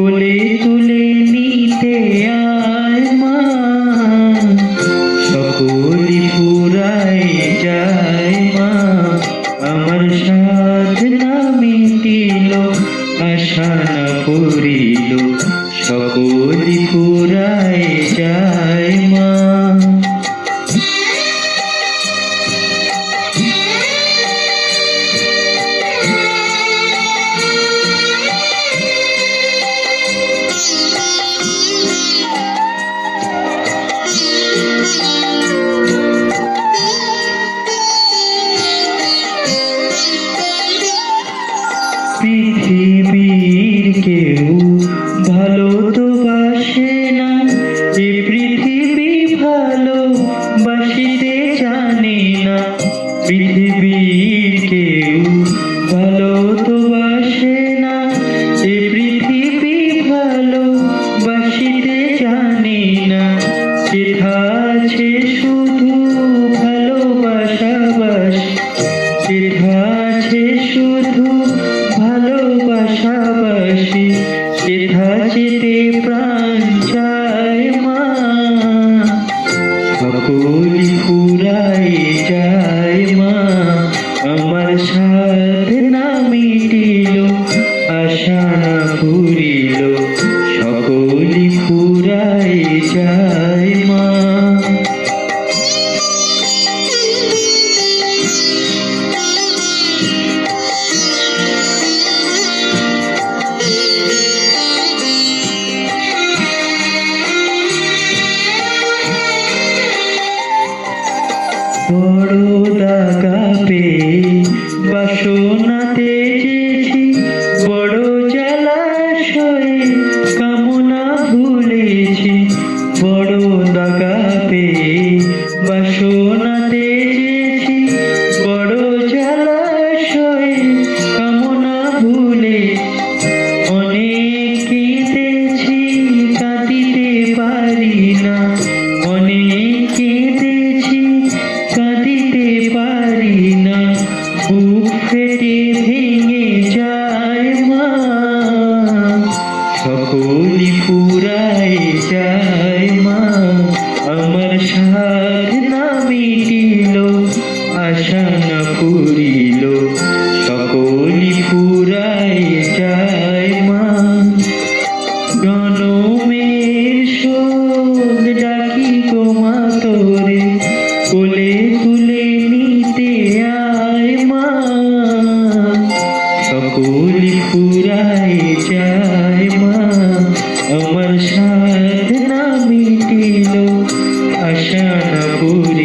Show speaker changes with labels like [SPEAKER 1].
[SPEAKER 1] কোলে তুলে নিতে আয় মা, সকলি ফুরাই যায় মা। আমার সাধনা মিটিল, আশা না পুরিল, সকলি ফুরাই যায় মা। পৃথিবীর কেউ ভালো তো বাসে না, এ পৃথিবী ভালো বাসিতে জানে না। পৃথিবীর কেউ ভালো তো বাসে না, এ পৃথিবী ভালো বাসিতে জানে না। যেথা আছে শুধু ভালোবাসাবাসি, যেথা আছে শুধু ভালোবাসাবাসি, সেথা যেতে প্রাণ চায় মা। সকলি ফুরাই যায় মা, আমার সাধনা মিটিল, আশা না পুরিল, সকলি ফুরাই যায় মা। বড় দাগা পেয়ে বাসনাতে যেছি, বড় জলাশয়ে কামনা ভুলেছি। বড় দাগা পেয়ে বাসনাতে যেছি, বড় জলাশয়ে কামনা ভুলে। অনেক কেঁদেছি কাঁদিতে পারি না, অনেক কেঁদেছি কাঁদিতে পারি না। বুক ফেটে ভেঙে যায় মা, সকলি ফুরাই যায় মা। আমার সাধনা মিটিল, আশা না পুরিল, সকলি ফুরাই যায় মা। জনমের শোক ডাকি গো মা তোরে, কোলে তুলে নিতে আয় মা। সকলি ফুরাই যায় মা, আমার সাধনা মিটিল, আশা না পুরিল।